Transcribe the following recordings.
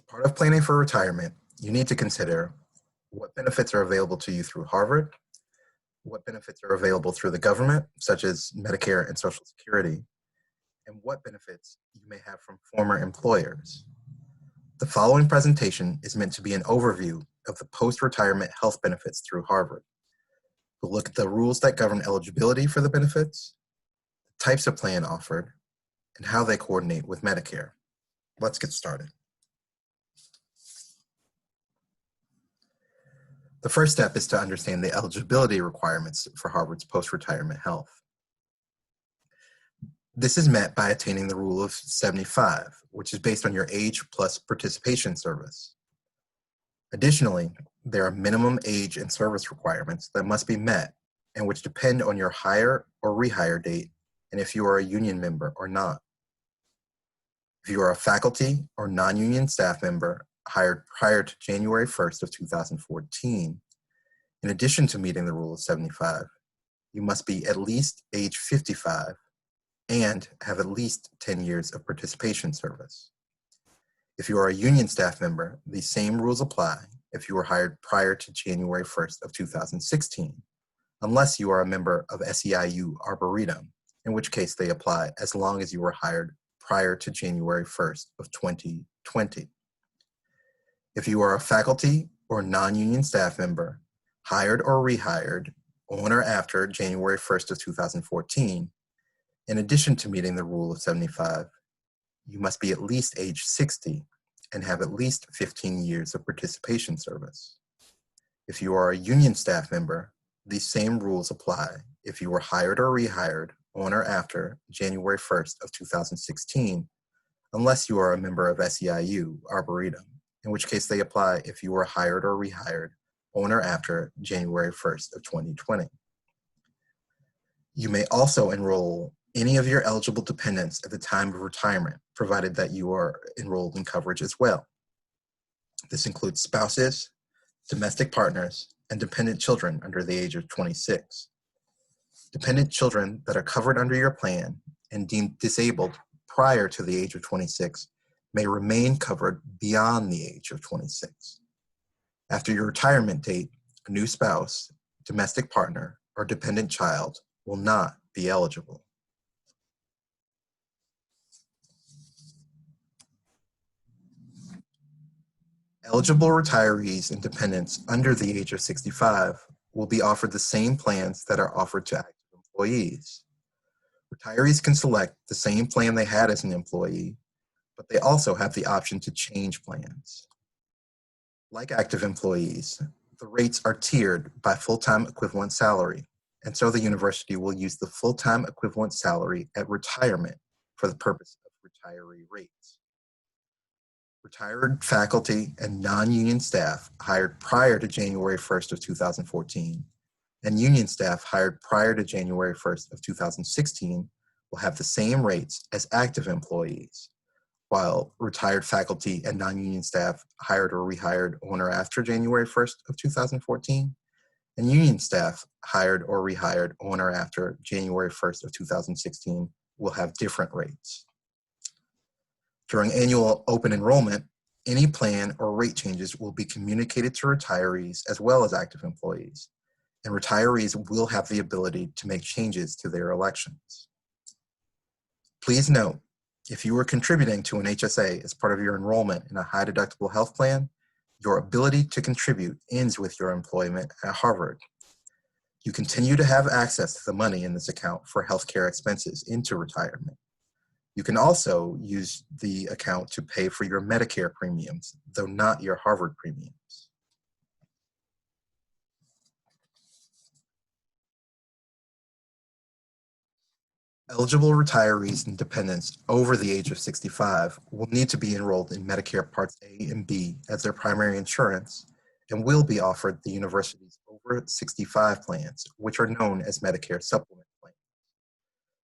Part of planning for retirement, you need to consider what benefits are available to you through Harvard, what benefits are available through the government, such as Medicare and Social Security, and what benefits you may have from former employers. The following presentation is meant to be an overview of the post-retirement health benefits through Harvard. We'll look at the rules that govern eligibility for the benefits, the types of plan offered, and how they coordinate with Medicare. Let's get started. The first step is to understand the eligibility requirements for Harvard's post-retirement health. This is met by attaining the rule of 75, which is based on your age plus participation service. Additionally, there are minimum age and service requirements that must be met and which depend on your hire or rehire date and if you are a union member or not. If you are a faculty or non-union staff member hired prior to January 1st of 2014, in addition to meeting the rule of 75, you must be at least age 55 and have at least 10 years of participation service. If you are a union staff member, these same rules apply if you were hired prior to January 1st of 2016, unless you are a member of SEIU Arboretum, in which case they apply as long as you were hired prior to January 1st of 2020. If you are a faculty or non-union staff member, hired or rehired on or after January 1st of 2014, in addition to meeting the rule of 75, you must be at least age 60 and have at least 15 years of participation service. If you are a union staff member, these same rules apply if you were hired or rehired on or after January 1st of 2016, unless you are a member of SEIU Arboretum, in which case they apply if you were hired or rehired on or after January 1st of 2020. You may also enroll any of your eligible dependents at the time of retirement, provided that you are enrolled in coverage as well. This includes spouses, domestic partners, and dependent children under the age of 26. Dependent children that are covered under your plan and deemed disabled prior to the age of 26 may remain covered beyond the age of 26. After your retirement date, a new spouse, domestic partner, or dependent child will not be eligible. Eligible retirees and dependents under the age of 65 will be offered the same plans that are offered to active employees. Retirees can select the same plan they had as an employee, but they also have the option to change plans. Like active employees, the rates are tiered by full-time equivalent salary, and so the university will use the full-time equivalent salary at retirement for the purpose of retiree rates. Retired faculty and non-union staff hired prior to January 1st of 2014 and union staff hired prior to January 1st of 2016 will have the same rates as active employees, while retired faculty and non-union staff hired or rehired on or after January 1st of 2014 and union staff hired or rehired on or after January 1st of 2016 will have different rates. During annual open enrollment, any plan or rate changes will be communicated to retirees as well as active employees, and retirees will have the ability to make changes to their elections. Please note, if you are contributing to an HSA as part of your enrollment in a high deductible health plan, your ability to contribute ends with your employment at Harvard. You continue to have access to the money in this account for healthcare expenses into retirement. You can also use the account to pay for your Medicare premiums, though not your Harvard premiums. Eligible retirees and dependents over the age of 65 will need to be enrolled in Medicare Parts A and B as their primary insurance and will be offered the university's over 65 plans, which are known as Medicare Supplement plans.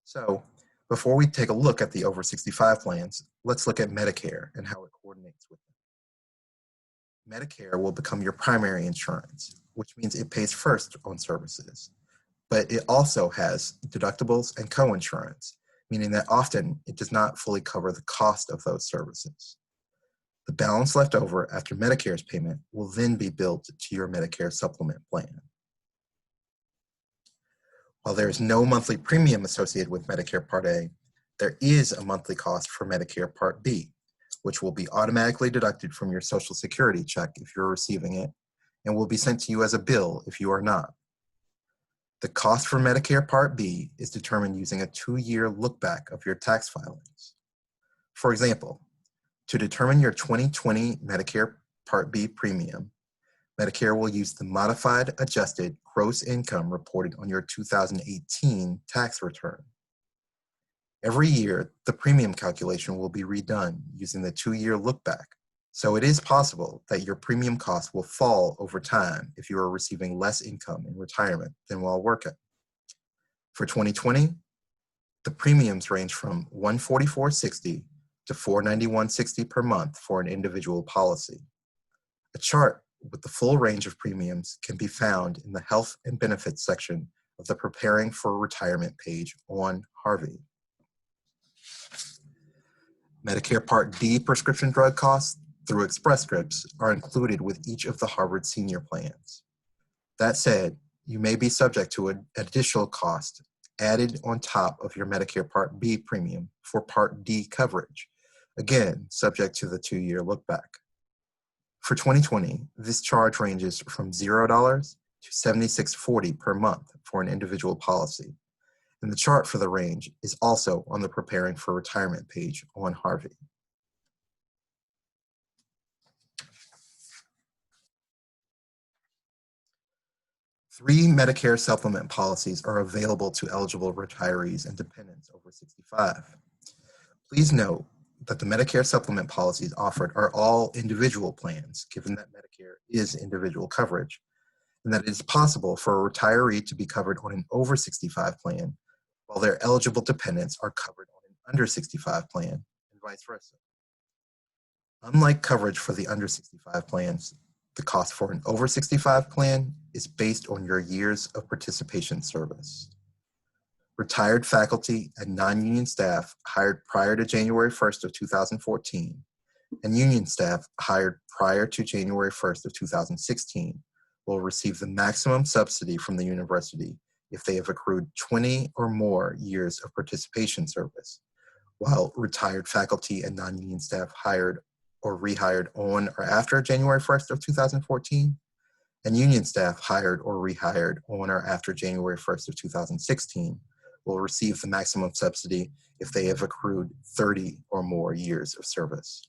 So, before we take a look at the over 65 plans, let's look at Medicare and how it coordinates with them. Medicare will become your primary insurance, which means it pays first on services, but it also has deductibles and co-insurance, meaning that often it does not fully cover the cost of those services. The balance left over after Medicare's payment will then be billed to your Medicare supplement plan. While there is no monthly premium associated with Medicare Part A, there is a monthly cost for Medicare Part B, which will be automatically deducted from your Social Security check if you're receiving it, and will be sent to you as a bill if you are not. The cost for Medicare Part B is determined using a 2-year look-back of your tax filings. For example, to determine your 2020 Medicare Part B premium, Medicare will use the modified adjusted gross income reported on your 2018 tax return. Every year, the premium calculation will be redone using the 2-year look-back, so it is possible that your premium cost will fall over time if you are receiving less income in retirement than while working. For 2020, the premiums range from $144.60 to $491.60 per month for an individual policy. A chart with the full range of premiums can be found in the Health and Benefits section of the Preparing for Retirement page on Harvey. Medicare Part D prescription drug costs through Express Scripts are included with each of the Harvard senior plans. That said, you may be subject to an additional cost added on top of your Medicare Part B premium for Part D coverage, again, subject to the 2-year look-back. For 2020, this charge ranges from $0 to $76.40 per month for an individual policy, and the chart for the range is also on the Preparing for Retirement page on Harvey. Three Medicare supplement policies are available to eligible retirees and dependents over 65. Please note that the Medicare supplement policies offered are all individual plans, given that Medicare is individual coverage, and that it is possible for a retiree to be covered on an over 65 plan, while their eligible dependents are covered on an under 65 plan, and vice versa. Unlike coverage for the under 65 plans, the cost for an over 65 plan is based on your years of participation service. Retired faculty and non-union staff hired prior to January 1st of 2014 and union staff hired prior to January 1st of 2016 will receive the maximum subsidy from the university if they have accrued 20 or more years of participation service, while retired faculty and non-union staff hired or rehired on or after January 1st of 2014, and union staff hired or rehired on or after January 1st of 2016 will receive the maximum subsidy if they have accrued 30 or more years of service.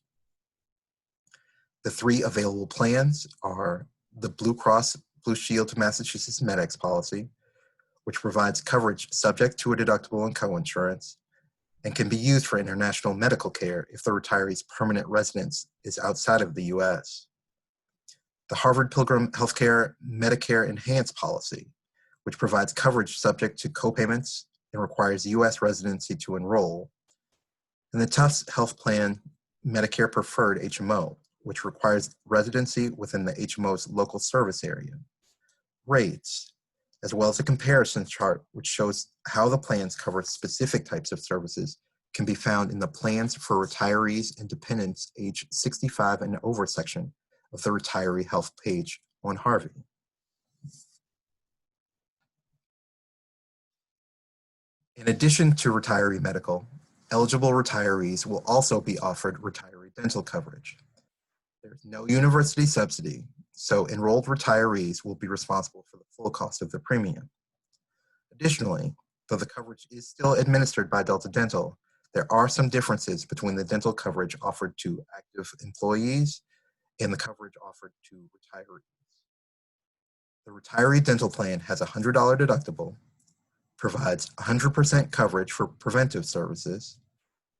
The three available plans are the Blue Cross Blue Shield of Massachusetts Medex policy, which provides coverage subject to a deductible and coinsurance, and can be used for international medical care if the retiree's permanent residence is outside of the U.S. The Harvard Pilgrim Healthcare Medicare Enhanced policy, which provides coverage subject to copayments and requires U.S. residency to enroll, and the Tufts Health Plan Medicare Preferred HMO, which requires residency within the HMO's local service area. Rates, as well as a comparison chart which shows how the plans cover specific types of services, can be found in the Plans for Retirees and Dependents age 65 and over section of the Retiree Health page on Harvey. In addition to retiree medical, eligible retirees will also be offered retiree dental coverage. There's no university subsidy, so enrolled retirees will be responsible for the full cost of the premium. Additionally, though the coverage is still administered by Delta Dental, there are some differences between the dental coverage offered to active employees and the coverage offered to retirees. The retiree dental plan has a $100 deductible, provides 100% coverage for preventive services,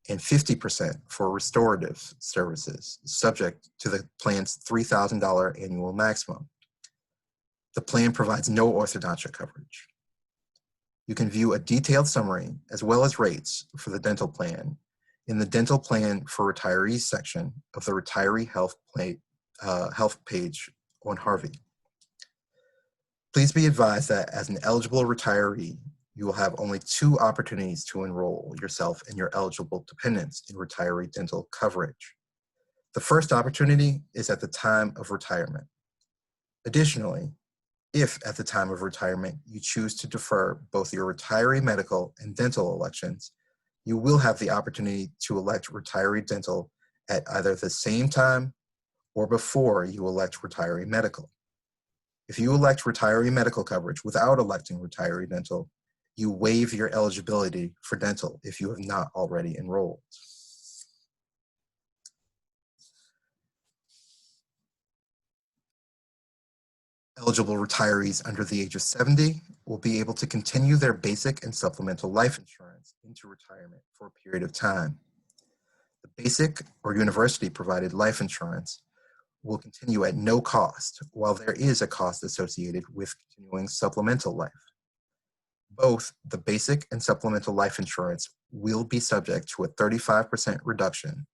and 50% for restorative services, subject to the plan's $3,000 annual maximum. The plan provides no orthodontia coverage. You can view a detailed summary as well as rates for the dental plan in the Dental Plan for Retirees section of the Retiree Health page on Harvey. Please be advised that as an eligible retiree, you will have only 2 opportunities to enroll yourself and your eligible dependents in retiree dental coverage. The first opportunity is at the time of retirement. Additionally, if at the time of retirement you choose to defer both your retiree medical and dental elections, you will have the opportunity to elect retiree dental at either the same time or before you elect retiree medical. If you elect retiree medical coverage without electing retiree dental, you waive your eligibility for dental if you have not already enrolled. Eligible retirees under the age of 70 will be able to continue their basic and supplemental life insurance into retirement for a period of time. The basic or university provided life insurance will continue at no cost, while there is a cost associated with continuing supplemental life. Both the basic and supplemental life insurance will be subject to a 35% reduction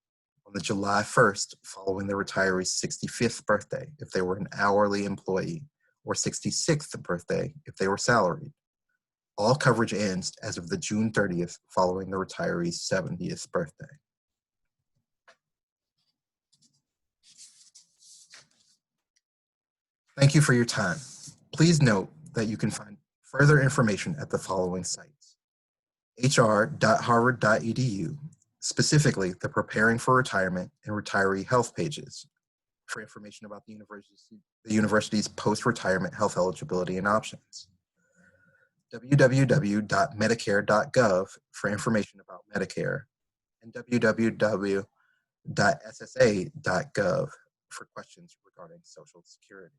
on the July 1st following the retiree's 65th birthday if they were an hourly employee, or 66th birthday if they were salaried. All coverage ends as of the June 30th following the retiree's 70th birthday. Thank you for your time. Please note that you can find further information at the following sites: hr.harvard.edu, specifically the Preparing for Retirement and Retiree Health pages, for information about the university's post-retirement health eligibility and options. www.medicare.gov for information about Medicare, and www.ssa.gov for questions regarding Social Security.